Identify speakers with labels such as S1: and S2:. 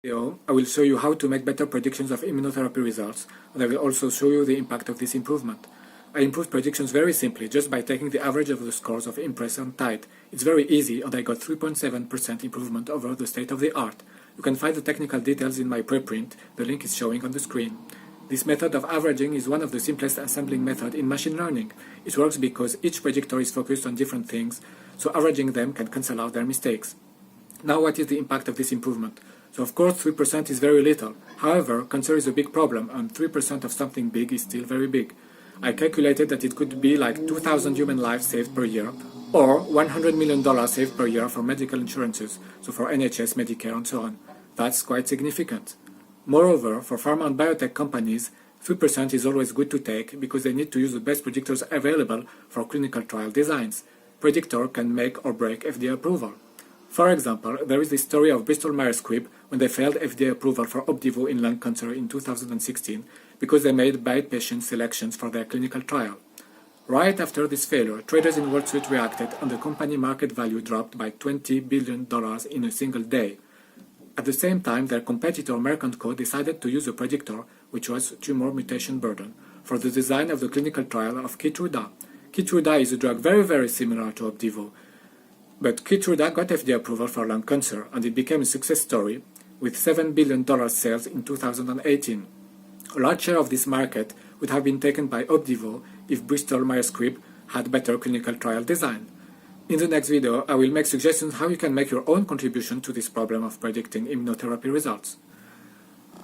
S1: Video, I will show you how to make better predictions of immunotherapy results, and I will also show you the impact of this improvement. I improved predictions very simply, just by taking the average of the scores of IMPRESS and TIDE. It's very easy, and I got 3.7% improvement over the state of the art. You can find the technical details in my preprint, the link is showing on the screen. This method of averaging is one of the simplest assembling methods in machine learning. It works because each predictor is focused on different things, so averaging them can cancel out their mistakes. Now, what is the impact of this improvement? So of course 3% is very little. However, cancer is a big problem, and 3% of something big is still very big. I calculated that it could be like 2,000 human lives saved per year, or $100 million saved per year for medical insurances, so for NHS, Medicare and so on. That's quite significant. Moreover, for pharma and biotech companies, 3% is always good to take because they need to use the best predictors available for clinical trial designs. Predictor can make or break FDA approval. For example, there is the story of Bristol-Myers when they failed FDA approval for Opdivo in lung cancer in 2016 because they made bad patient selections for their clinical trial. Right after this failure, traders in Wall Street reacted and the company market value dropped by $20 billion in a single day. At the same time, their competitor Merck & Co. decided to use a predictor, which was tumor mutation burden, for the design of the clinical trial of Keytruda. Keytruda is a drug very similar to Opdivo. But Keytruda got FDA approval for lung cancer, and it became a success story, with $7 billion sales in 2018. A large share of this market would have been taken by Opdivo if Bristol-Myers had better clinical trial design. In the next video, I will make suggestions how you can make your own contribution to this problem of predicting immunotherapy results.